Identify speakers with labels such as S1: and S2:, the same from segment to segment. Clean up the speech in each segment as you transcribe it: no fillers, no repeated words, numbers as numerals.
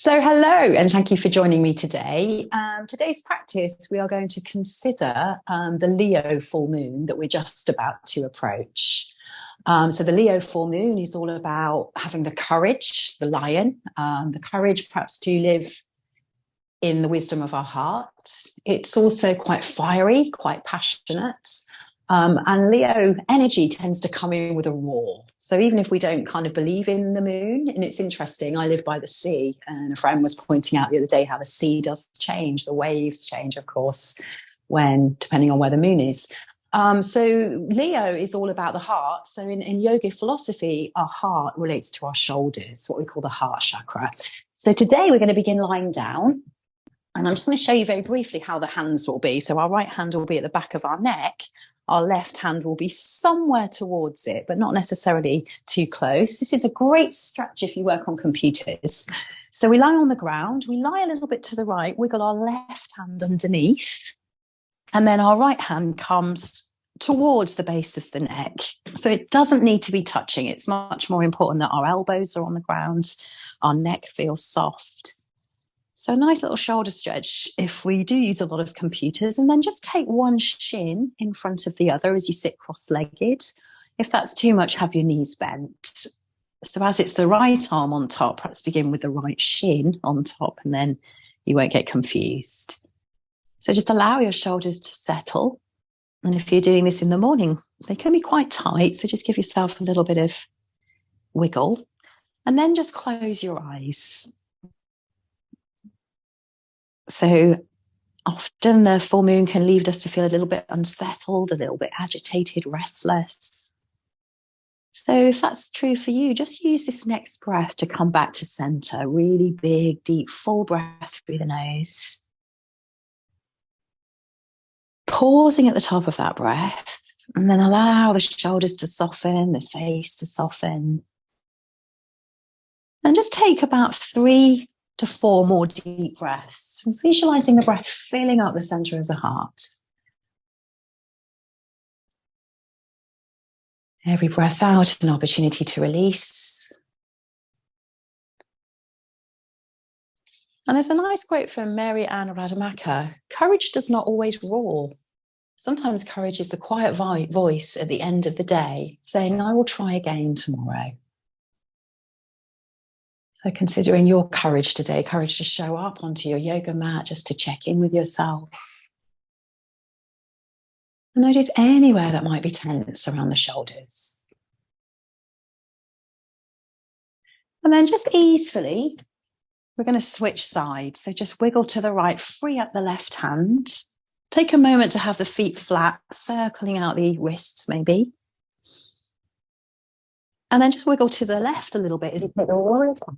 S1: So hello, and thank you for joining me today. Today's practice, we are going to consider the Leo full moon that we're just about to approach. So the Leo full moon is all about having the courage, the lion, the courage perhaps to live in the wisdom of our heart. It's also quite fiery, quite passionate. And Leo energy tends to come in with a roar. So even if we don't kind of believe in the moon, and it's interesting, I live by the sea, and a friend was pointing out the other day how the sea does change, the waves change, of course, when depending on where the moon is. So Leo is all about the heart. So in yogic philosophy, our heart relates to our shoulders, what we call the heart chakra. So today we're going to begin lying down. And I'm just going to show you very briefly how the hands will be. So our right hand will be at the back of our neck. Our left hand will be somewhere towards it, but not necessarily too close. This is a great stretch if you work on computers. So we lie on the ground. We lie a little bit to the right, wiggle our left hand underneath. And then our right hand comes towards the base of the neck. So it doesn't need to be touching. It's much more important that our elbows are on the ground. Our neck feels soft. So a nice little shoulder stretch if we do use a lot of computers, and then just take one shin in front of the other as you sit cross-legged. If that's too much, have your knees bent. So as it's the right arm on top, perhaps begin with the right shin on top, and then you won't get confused. So just allow your shoulders to settle. And if you're doing this in the morning, they can be quite tight. So just give yourself a little bit of wiggle, and then just close your eyes. So often the full moon can lead us to feel a little bit unsettled, a little bit agitated, restless. So if that's true for you, just use this next breath to come back to center. Really big, deep, full breath through the nose. Pausing at the top of that breath, and then allow the shoulders to soften, the face to soften. And just take about 3 to 4 more deep breaths, visualizing the breath filling up the center of the heart. Every breath out, an opportunity to release. And there's a nice quote from Mary Ann Rademacher: courage does not always roar. Sometimes courage is the quiet voice at the end of the day saying, I will try again tomorrow. So considering your courage today, courage to show up onto your yoga mat, just to check in with yourself. And notice anywhere that might be tense around the shoulders. And then just easily, we're going to switch sides. So just wiggle to the right, free up the left hand. Take a moment to have the feet flat, circling out the wrists maybe. And then just wiggle to the left a little bit as you take the right arm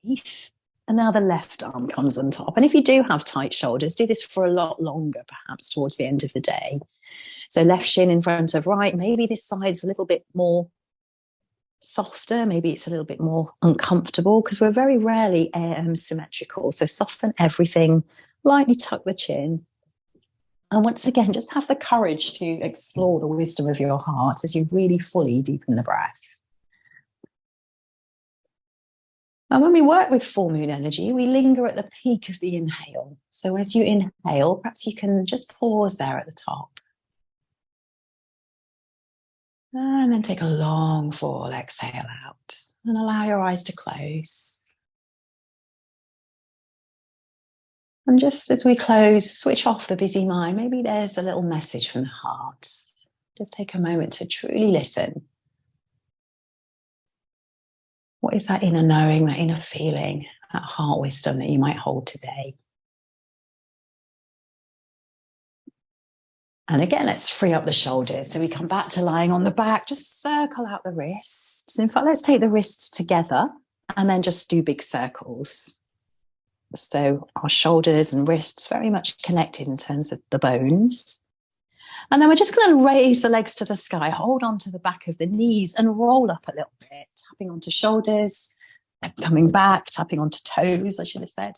S1: underneath. And now the left arm comes on top. And if you do have tight shoulders, do this for a lot longer, perhaps towards the end of the day. So left shin in front of right. Maybe this side's a little bit more softer. Maybe it's a little bit more uncomfortable because we're very rarely symmetrical. So soften everything, lightly tuck the chin. And once again, just have the courage to explore the wisdom of your heart as you really fully deepen the breath. And when we work with full moon energy, we linger at the peak of the inhale. So as you inhale, perhaps you can just pause there at the top. And then take a long, full exhale out and allow your eyes to close. And just as we close, switch off the busy mind. Maybe there's a little message from the heart. Just take a moment to truly listen. What is that inner knowing, that inner feeling, that heart wisdom that you might hold today? And again, let's free up the shoulders. So we come back to lying on the back, just circle out the wrists. In fact, let's take the wrists together and then just do big circles. So our shoulders and wrists very much connected in terms of the bones. And then we're just going to raise the legs to the sky, hold on to the back of the knees and roll up a little bit, tapping onto shoulders, coming back, tapping onto toes, I should have said.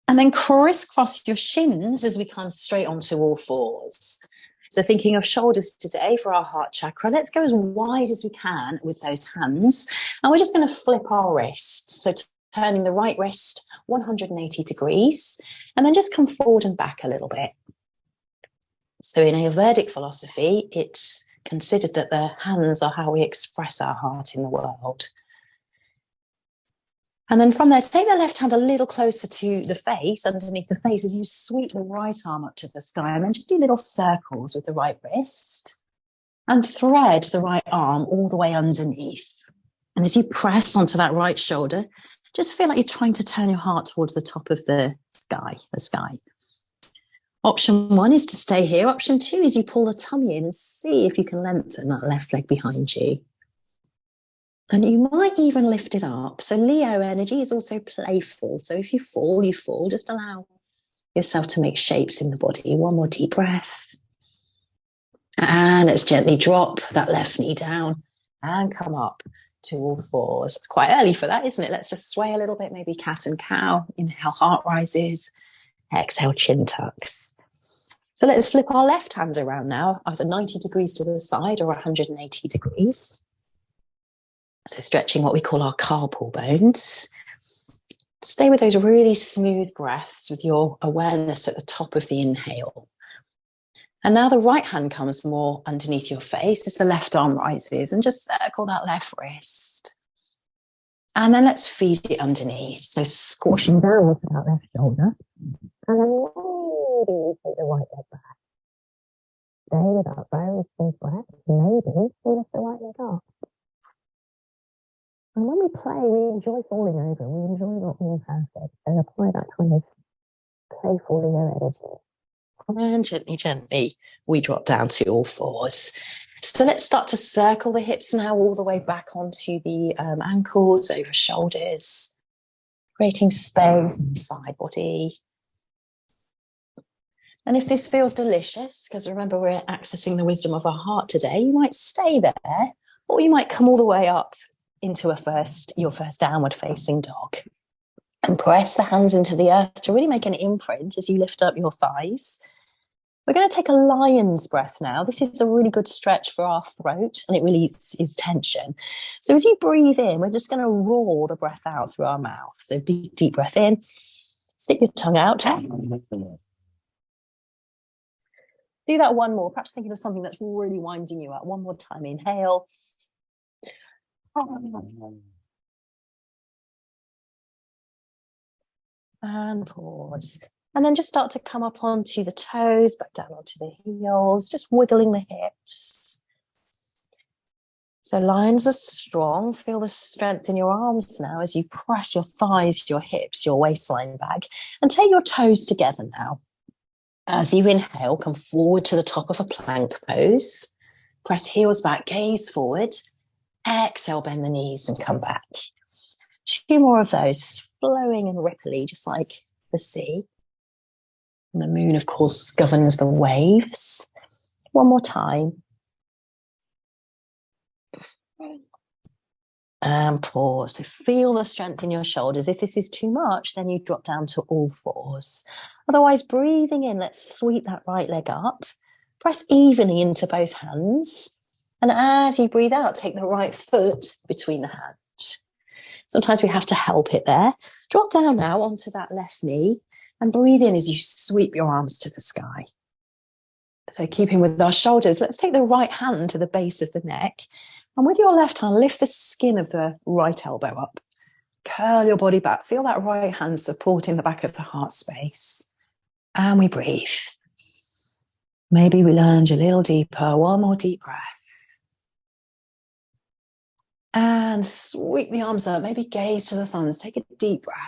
S1: And then crisscross your shins as we come straight onto all fours. So thinking of shoulders today for our heart chakra, let's go as wide as we can with those hands. And we're just going to flip our wrists. So turning the right wrist 180 degrees, and then just come forward and back a little bit. So in Ayurvedic philosophy, it's considered that the hands are how we express our heart in the world. And then from there, take the left hand a little closer to the face, underneath the face, as you sweep the right arm up to the sky, and then just do little circles with the right wrist and thread the right arm all the way underneath. And as you press onto that right shoulder, just feel like you're trying to turn your heart towards the top of the sky. Option 1 is to stay here. Option 2 is you pull the tummy in and see if you can lengthen that left leg behind you. And you might even lift it up. So Leo energy is also playful. So if you fall, you fall. Just allow yourself to make shapes in the body. One more deep breath. And let's gently drop that left knee down and come up to all fours. It's quite early for that, isn't it? Let's just sway a little bit, maybe cat and cow. Inhale, heart rises. Exhale, chin tucks. So let's flip our left hand around now, either 90 degrees to the side or 180 degrees. So stretching what we call our carpal bones. Stay with those really smooth breaths with your awareness at the top of the inhale. And now the right hand comes more underneath your face as the left arm rises, and just circle that left wrist. And then let's feed it underneath. So squashing down onto that left shoulder. And then maybe take the right leg back. Stay with that very smooth breath. Maybe we lift the right leg up. And when we play, we enjoy falling over. We enjoy not being perfect. And apply that kind of playful Leo energy. And gently, gently, we drop down to all fours. So let's start to circle the hips now all the way back onto the ankles, over shoulders, creating space in the side body. And if this feels delicious, because remember we're accessing the wisdom of our heart today, you might stay there, or you might come all the way up into your first downward facing dog. And press the hands into the earth to really make an imprint as you lift up your thighs. We're going to take a lion's breath now. This is a really good stretch for our throat, and it releases tension. So as you breathe in, we're just going to roar the breath out through our mouth. So deep breath in, stick your tongue out. Do that one more, perhaps thinking of something that's really winding you up. One more time, inhale. And pause. And then just start to come up onto the toes, back down onto the heels, just wiggling the hips. So lions are strong. Feel the strength in your arms now as you press your thighs, your hips, your waistline back. And take your toes together now. As you inhale, come forward to the top of a plank pose. Press heels back, gaze forward. Exhale, bend the knees and come back. 2 more of those, flowing and ripply, just like the sea. And the moon, of course, governs the waves. One more time. And pause. So feel the strength in your shoulders. If this is too much, then you drop down to all fours. Otherwise, breathing in, let's sweep that right leg up. Press evenly into both hands. And as you breathe out, take the right foot between the hands. Sometimes we have to help it there. Drop down now onto that left knee and breathe in as you sweep your arms to the sky. So keeping with our shoulders, let's take the right hand to the base of the neck. And with your left hand, lift the skin of the right elbow up. Curl your body back. Feel that right hand supporting the back of the heart space. And we breathe. Maybe we lunge a little deeper. One more deep breath. And sweep the arms up. Maybe gaze to the thumbs. Take a deep breath.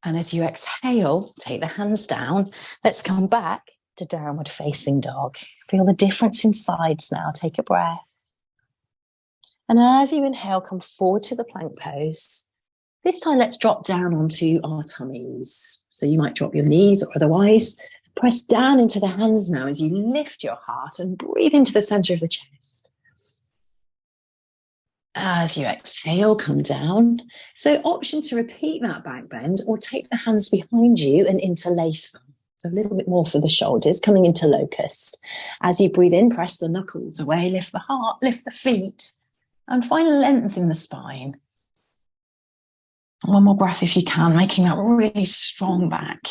S1: And as you exhale, take the hands down. Let's come back to downward facing dog. Feel the difference in sides now. Take a breath. And as you inhale, come forward to the plank pose. This time, let's drop down onto our tummies. So you might drop your knees or otherwise press down into the hands now as you lift your heart and breathe into the center of the chest. As you exhale, come down. So option to repeat that back bend or take the hands behind you and interlace them. So a little bit more for the shoulders, coming into locust. As you breathe in, press the knuckles away, lift the heart, lift the feet, and find length in the spine. One more breath if you can, making that really strong back.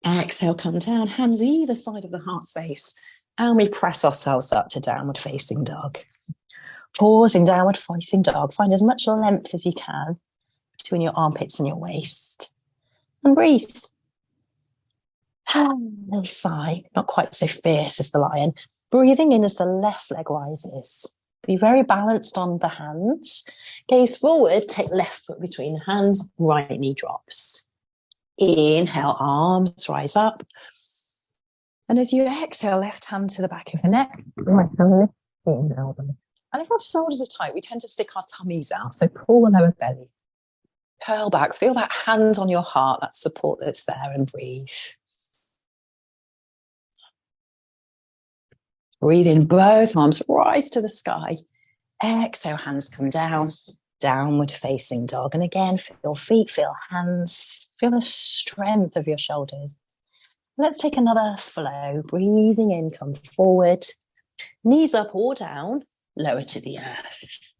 S1: Exhale, come down, hands either side of the heart space, and we press ourselves up to downward facing dog. Pause in downward facing dog. Find as much length as you can between your armpits and your waist. And breathe. A little sigh, not quite so fierce as the lion. Breathing in as the left leg rises. Be very balanced on the hands. Gaze forward, take left foot between the hands, right knee drops. Inhale, arms rise up. And as you exhale, left hand to the back of the neck, right hand lifting the elbow. And if our shoulders are tight, we tend to stick our tummies out. So pull the lower belly. Curl back, feel that hand on your heart, that support that's there, and breathe. Breathe in, both arms rise to the sky. Exhale, hands come down, downward facing dog. And again, feel feet, feel hands, feel the strength of your shoulders. Let's take another flow. Breathing in, come forward. Knees up or down, lower to the earth.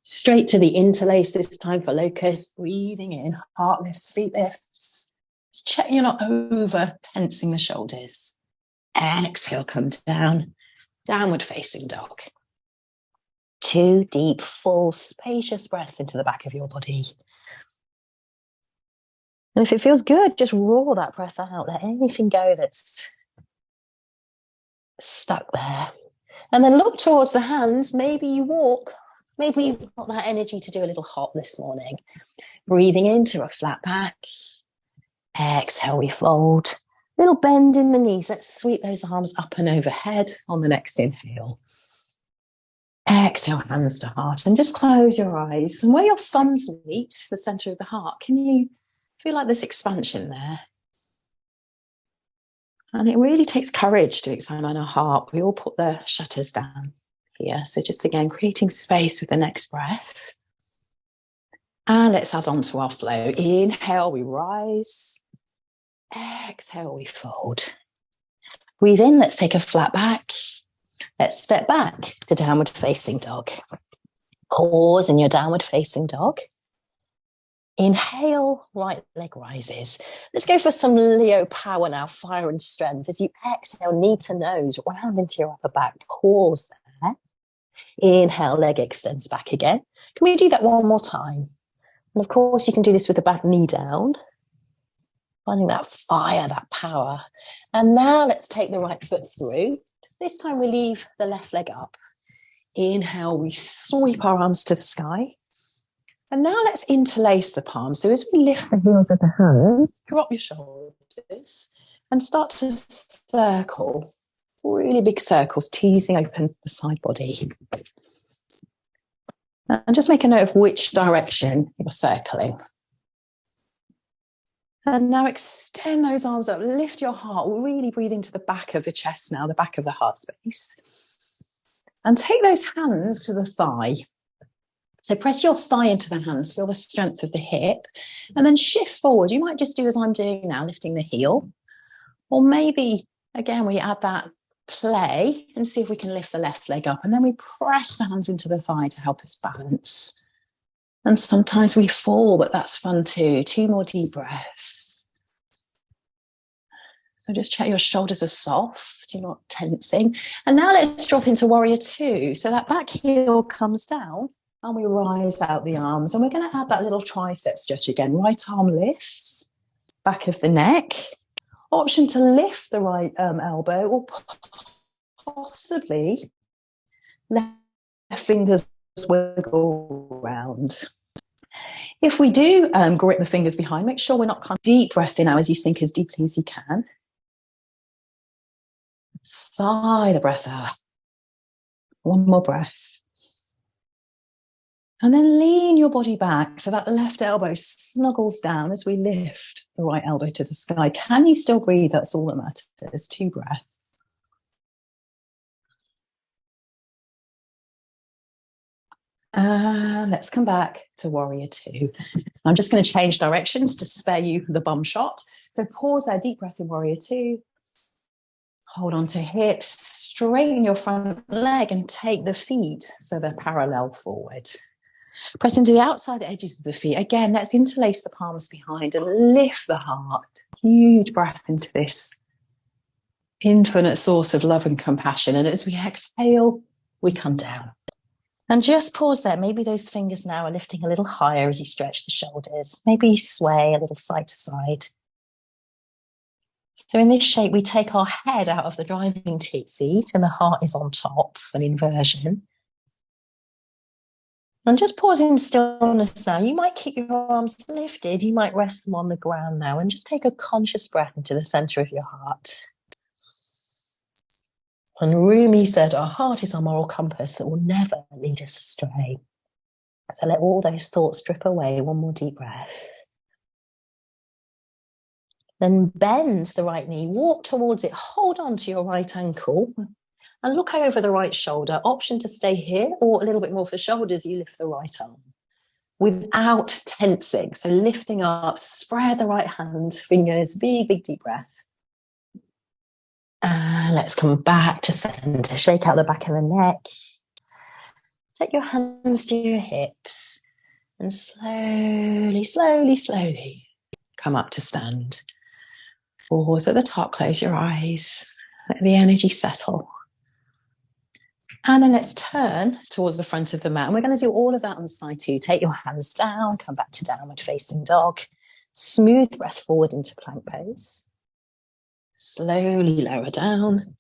S1: Straight to the interlace this time for locust. Breathing in, heart lifts, feet lifts. Just check you're not over tensing the shoulders. Exhale, come down, downward facing dog. 2 deep, full, spacious breaths into the back of your body. And if it feels good, just roar that breath out. Let anything go that's stuck there. And then look towards the hands. Maybe you walk. Maybe you've got that energy to do a little hop this morning. Breathing into a flat back. Exhale, we fold. Little bend in the knees. Let's sweep those arms up and overhead on the next inhale. Exhale, hands to heart. And just close your eyes. And where your thumbs meet, the center of the heart, can you feel like this expansion there? And it really takes courage to examine our heart. We all put the shutters down here. So just again, creating space with the next breath. And let's add on to our flow. Inhale, we rise. Exhale, we fold. Breathe in, let's take a flat back. Let's step back to downward facing dog. Pause in your downward facing dog. Inhale, right leg rises. Let's go for some Leo power now, fire and strength. As you exhale, knee to nose, round into your upper back. Pause there. Inhale, leg extends back again. Can we do that one more time? And of course, you can do this with the back knee down. Finding that fire, that power. And now let's take the right foot through. This time we leave the left leg up. Inhale, we sweep our arms to the sky. And now let's interlace the palms. So as we lift the heels of the hands, drop your shoulders and start to circle. Really big circles, teasing open the side body. And just make a note of which direction you're circling. And now extend those arms up, lift your heart, really breathe into the back of the chest now, the back of the heart space. And take those hands to the thigh. So press your thigh into the hands, feel the strength of the hip, and then shift forward. You might just do as I'm doing now, lifting the heel. Or maybe, again, we add that play and see if we can lift the left leg up. And then we press the hands into the thigh to help us balance. And sometimes we fall, but that's fun too. 2 more deep breaths. So just check your shoulders are soft, you're not tensing. And now let's drop into warrior 2. So that back heel comes down and we rise out the arms. And we're going to add that little tricep stretch again. Right arm lifts, back of the neck. Option to lift the right elbow or possibly left fingers wiggle around. If we do grip the fingers behind, make sure we're not kind of deep breath in now as you sink as deeply as you can. Sigh the breath out. One more breath. And then lean your body back so that left elbow snuggles down as we lift the right elbow to the sky. Can you still breathe? That's all that matters. 2 breaths. Let's come back to warrior two. I'm just going to change directions to spare you the bum shot. So pause there, deep breath in warrior two. Hold on to hips, straighten your front leg and take the feet so they're parallel forward. Press into the outside edges of the feet. Again, let's interlace the palms behind and lift the heart. Huge breath into this infinite source of love and compassion. And as we exhale, we come down. And just pause there. Maybe those fingers now are lifting a little higher as you stretch the shoulders. Maybe sway a little side to side. So in this shape, we take our head out of the driving seat and the heart is on top, an inversion. And just pause in stillness now. You might keep your arms lifted. You might rest them on the ground now and just take a conscious breath into the center of your heart. And Rumi said, our heart is our moral compass that will never lead us astray. So let all those thoughts drip away. One more deep breath. Then bend the right knee, walk towards it, hold on to your right ankle and look over the right shoulder. Option to stay here or a little bit more for shoulders, you lift the right arm without tensing. So lifting up, spread the right hand, fingers, big deep breath. And let's come back to center. Shake out the back of the neck. Take your hands to your hips and slowly come up to stand. Pause at the top, close your eyes, let the energy settle. And then let's turn towards the front of the mat. And we're going to do all of that on side two. Take your hands down, come back to downward facing dog. Smooth breath forward into plank pose. Slowly lower down.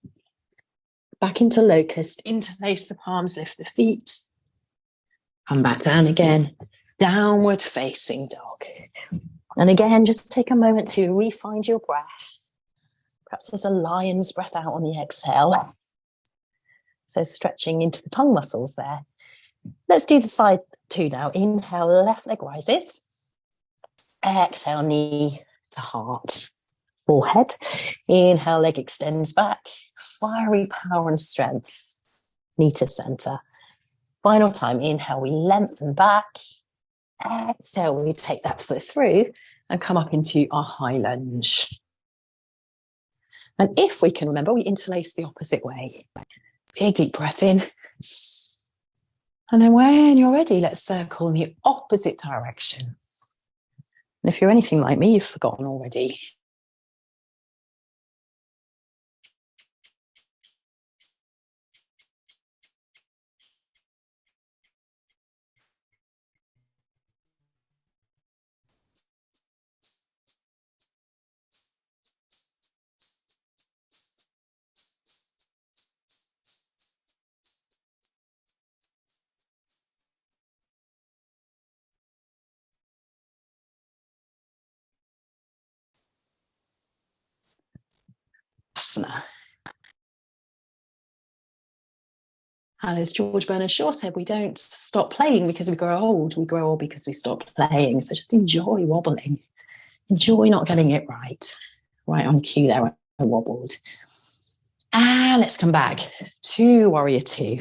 S1: Back into locust, interlace the palms, lift the feet. Come back down again, downward facing dog. And again, just take a moment to re-find your breath. Perhaps there's a lion's breath out on the exhale. So stretching into the tongue muscles there. Let's do the side two now. Inhale, left leg rises. Exhale, knee to heart, forehead. Inhale, leg extends back. Fiery power and strength, knee to center. Final time, inhale, we lengthen back. Exhale, we take that foot through and come up into our high lunge. And if we can remember, we interlace the opposite way. Big deep breath in. And then when you're ready, let's circle in the opposite direction. And if you're anything like me, you've forgotten already. Asana. And as George Bernard Shaw said, we don't stop playing because we grow old. We grow old because we stop playing. So just enjoy wobbling. Enjoy not getting it right. Right on cue there, I wobbled. And let's come back to warrior two.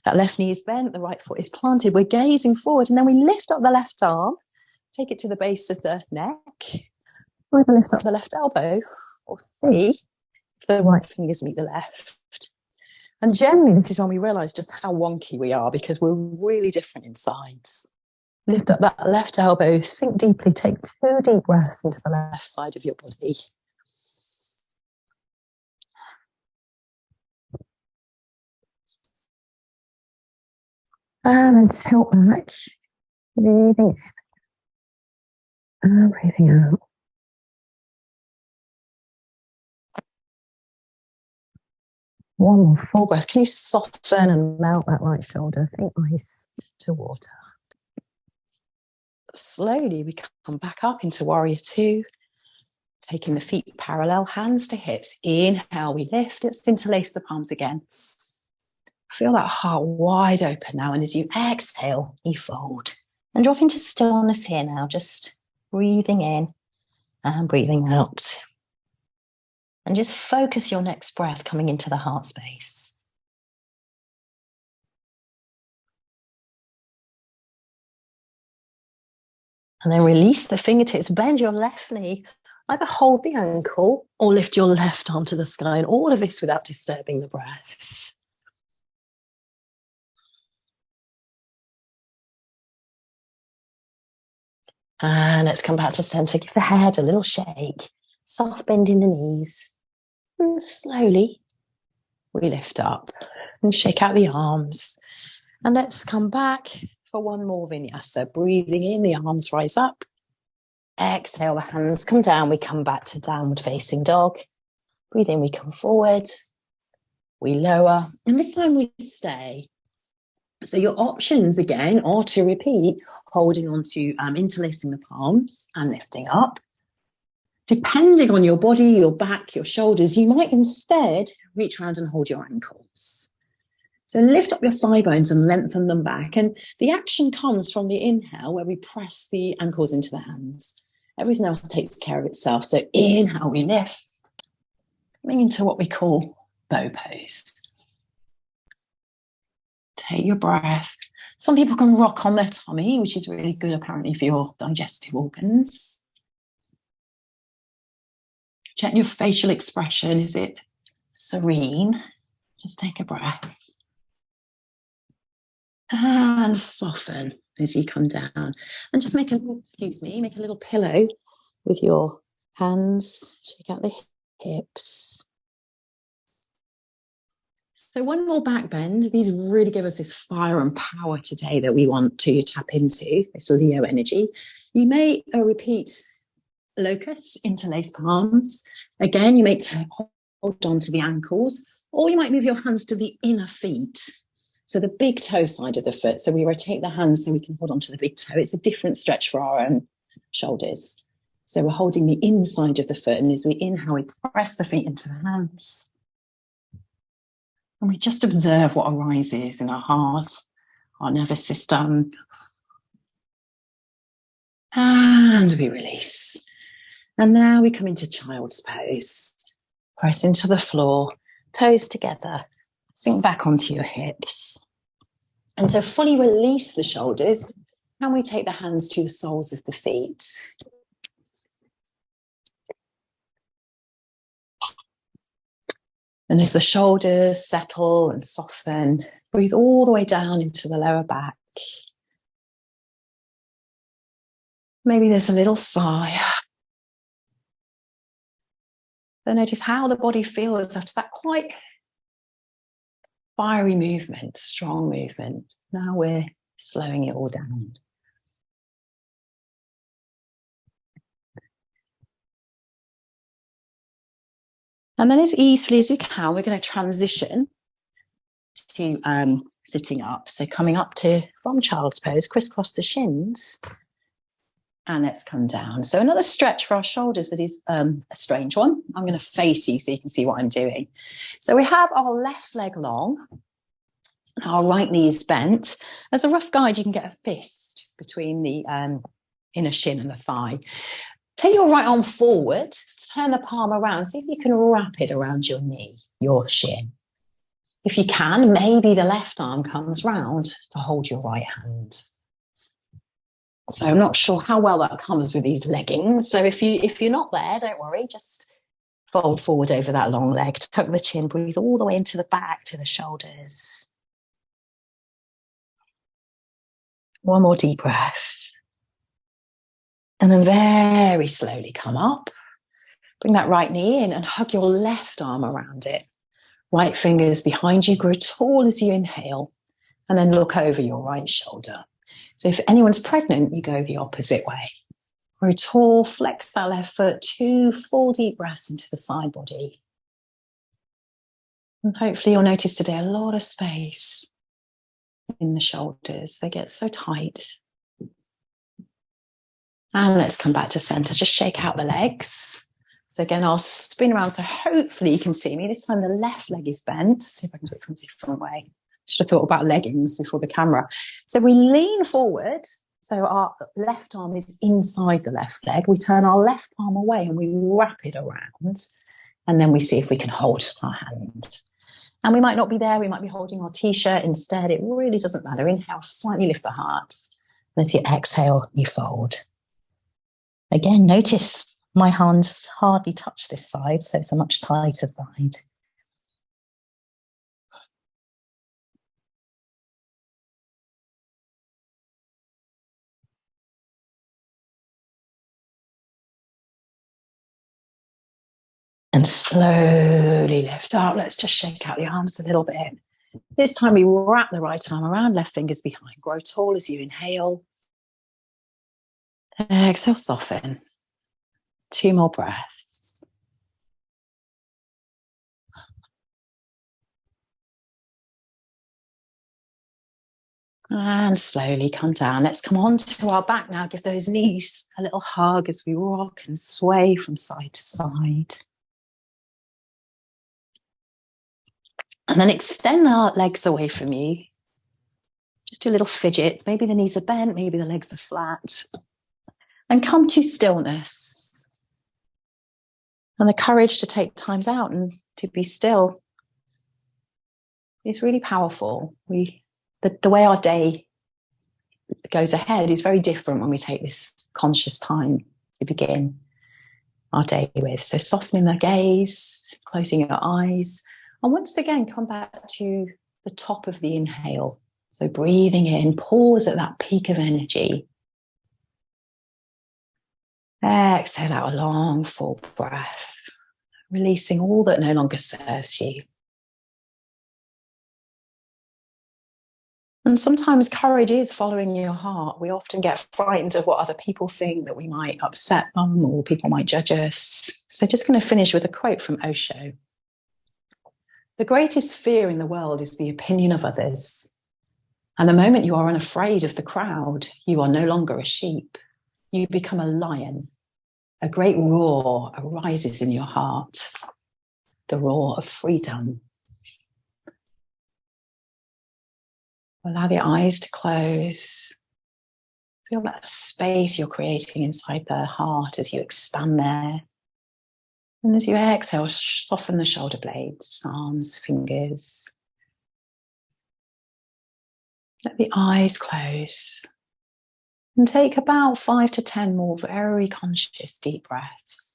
S1: That left knee is bent, the right foot is planted. We're gazing forward, and then we lift up the left arm, take it to the base of the neck. We're going to lift up the left elbow, or see if the right fingers meet the left. And generally, this is when we realise just how wonky we are because we're really different in sides. Lift up that left elbow, sink deeply, take 2 deep breaths into the left side of your body. And then tilt back, breathing in and breathing out. One more full breath. Can you soften and melt that right shoulder? Think ice to water. Slowly we come back up into warrior two, taking the feet parallel, hands to hips. Inhale, we lift. Let's interlace the palms again. Feel that heart wide open now. And as you exhale, you fold. And drop into stillness here now, just breathing in and breathing out. And just focus your next breath coming into the heart space. And then release the fingertips, bend your left knee, either hold the ankle or lift your left arm to the sky, and all of this without disturbing the breath. And let's come back to center. Give the head a little shake, soft bend in the knees. And slowly we lift up and shake out the arms. And let's come back for one more vinyasa. Breathing in, the arms rise up. Exhale, the hands come down. We come back to downward facing dog. Breathe in, we come forward. We lower. And this time we stay. So your options again are to repeat, holding on to interlacing the palms and lifting up. Depending on your body, your back, your shoulders, you might instead reach around and hold your ankles. So lift up your thigh bones and lengthen them back. And the action comes from the inhale where we press the ankles into the hands. Everything else takes care of itself. So inhale, we lift, coming into what we call bow pose. Take your breath. Some people can rock on their tummy, which is really good apparently for your digestive organs. Check your facial expression. Is it serene? Just take a breath. And soften as you come down. And just make a little pillow with your hands. Shake out the hips. So one more back bend. These really give us this fire and power today that we want to tap into, this Leo energy. You may repeat locust, interlace palms. Again, you may hold on to the ankles, or you might move your hands to the inner feet. So the big toe side of the foot. So we rotate the hands so we can hold on to the big toe. It's a different stretch for our shoulders. So we're holding the inside of the foot, and as we inhale, we press the feet into the hands. And we just observe what arises in our heart, our nervous system. And we release. And now we come into child's pose. Press into the floor, toes together, sink back onto your hips. And to fully release the shoulders, can we take the hands to the soles of the feet? And as the shoulders settle and soften, breathe all the way down into the lower back. Maybe there's a little sigh. Then notice how the body feels after that quite fiery movement, strong movement. Now we're slowing it all down. And then as easily as you can, we're going to transition to sitting up. So coming up from child's pose, crisscross the shins. And let's come down. So another stretch for our shoulders that is a strange one. I'm going to face you so you can see what I'm doing. So we have our left leg long. Our right knee is bent. As a rough guide, you can get a fist between the inner shin and the thigh. Take your right arm forward, turn the palm around, see if you can wrap it around your knee, your shin. If you can, maybe the left arm comes round to hold your right hand. So I'm not sure how well that comes with these leggings. So if you're not there, don't worry, just fold forward over that long leg, tuck the chin, breathe all the way into the back to the shoulders. One more deep breath. And then very slowly come up. Bring that right knee in and hug your left arm around it. Right fingers behind you, grow tall as you inhale. And then look over your right shoulder. So if anyone's pregnant, you go the opposite way. Grow tall, flex that left foot, 2 full deep breaths into the side body. And hopefully you'll notice today a lot of space in the shoulders. They get so tight. And let's come back to center. Just shake out the legs. So again, I'll spin around so hopefully you can see me. This time the left leg is bent. See if I can do it from a different way. Should have thought about leggings before the camera. So we lean forward. So our left arm is inside the left leg. We turn our left palm away and we wrap it around. And then we see if we can hold our hand. And we might not be there. We might be holding our t-shirt instead. It really doesn't matter. Inhale, slightly lift the heart. And as you exhale, you fold. Again, notice my hands hardly touch this side, so it's a much tighter side. And slowly lift up. Let's just shake out the arms a little bit. This time we wrap the right arm around, left fingers behind. Grow tall as you inhale. Exhale, soften. 2 more breaths. And slowly come down. Let's come onto our back now. Give those knees a little hug as we rock and sway from side to side. And then extend our legs away from you. Just do a little fidget. Maybe the knees are bent, maybe the legs are flat. And come to stillness. And the courage to take times out and to be still is really powerful. The way our day goes ahead is very different when we take this conscious time to begin our day with. So softening the gaze, closing your eyes, and once again, come back to the top of the inhale. So breathing in, pause at that peak of energy. Exhale out a long, full breath, releasing all that no longer serves you. And sometimes courage is following your heart. We often get frightened of what other people think, that we might upset them or people might judge us. So just going to finish with a quote from Osho. The greatest fear in the world is the opinion of others. And the moment you are unafraid of the crowd, you are no longer a sheep. You become a lion. A great roar arises in your heart. The roar of freedom. Allow the eyes to close. Feel that space you're creating inside the heart as you expand there. And as you exhale, soften the shoulder blades, arms, fingers. Let the eyes close. And take about 5 to 10 more very conscious deep breaths.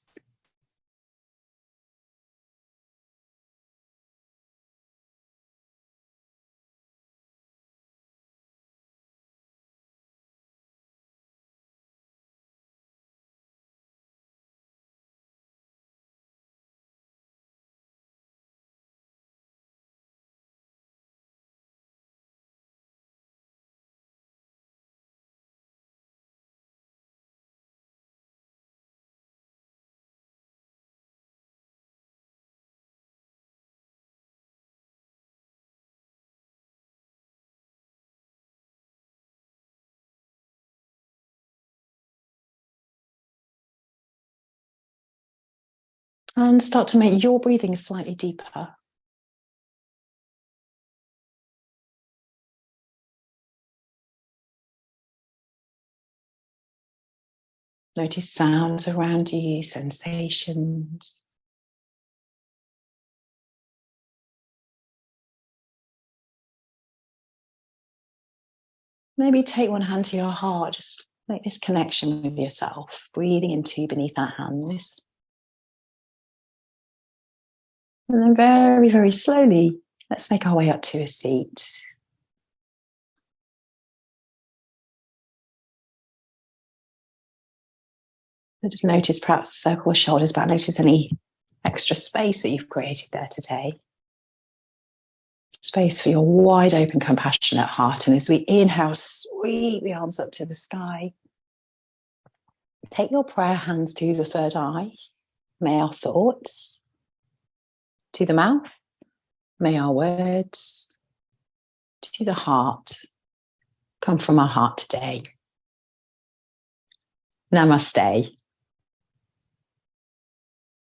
S1: And start to make your breathing slightly deeper. Notice sounds around you, sensations. Maybe take one hand to your heart, just make this connection with yourself, breathing into beneath that hand. And then very, very slowly, let's make our way up to a seat. So just notice perhaps circle the shoulders back, notice any extra space that you've created there today. Space for your wide open, compassionate heart. And as we inhale, sweep the arms up to the sky. Take your prayer hands to the third eye. May our thoughts to the mouth. May our words to the heart come from our heart today. Namaste.